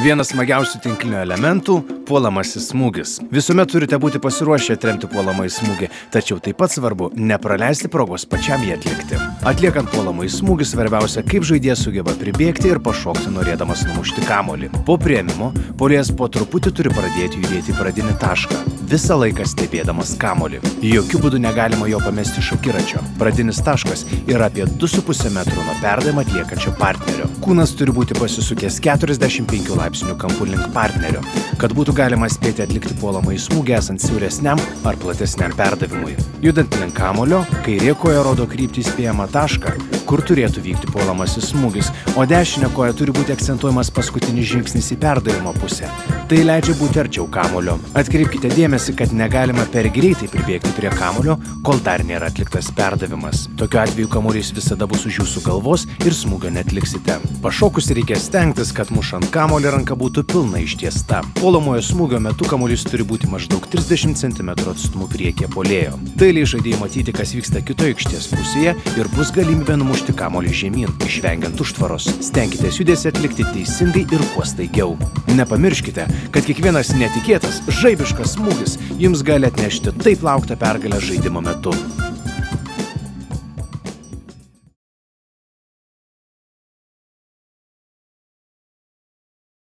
Vienas smagiausių tinklinio elementų – puolamasis smūgis. Visuomet turite būti pasiruošę atremti puolamąjį smūgį, tačiau taip pat svarbu nepraleisti progos pačiam jį atlikti. Atliekant puolamąjį smūgį svarbiausia, kaip žaidėjas sugeba pribėgti ir pašokti norėdamas numušti kamuolį. Po priėmimo, puolėjas po truputį turi pradėti judėti į pradinį tašką, visą laiką stebėdamas kamuolį. Jokių būdų negalima jo pamesti iš akiračio. Pradinis taškas yra apie 2,5 metrų nuo perdavimą atliekančio partnerio. Kūnas turi būti pasisukęs 45 laipsnių kampu link partnerio, kad būtų galima spėti atlikti puolamąjį smūgį esant siauresniam ar platesniam perdavimui. Judant link kamuolio, kairė koja rodo kryptį į spėjamą tašką, kur turėtų vykti puolamasis smūgis, o dešinė koja turi būti akcentuojamas paskutinis žingsnis į perdavimo pusę. Tai leidžia būti arčiau kamuolio. Atkreipkite dėmesį, kad negalima per greitai pribėgti prie kamuolio, kol dar nėra atliktas perdavimas. Tokiu atveju kamuolys visada bus už jūsų galvos ir smūgio netliksite. Pašokus reikia stengtis, kad mušant kamuolį ranka būtų pilnai ištiesta. Puolamojo smūgio metu kamuolys turi būti maždaug 30 cm atstumu priekyje puolėjo. Tai leis žaidėjui matyti, kas vyksta kitoje aikštės pusėje ir bus galimybė numušti kamuolį žemyn, išvengiant užtvaros. Stenkitės judesį atlikti teisingai ir kuo staigiau. Nepamirškite, kad kiekvienas netikėtas, žaibiškas smūgis jums gali atnešti taip lauktą pergalę žaidimo metu.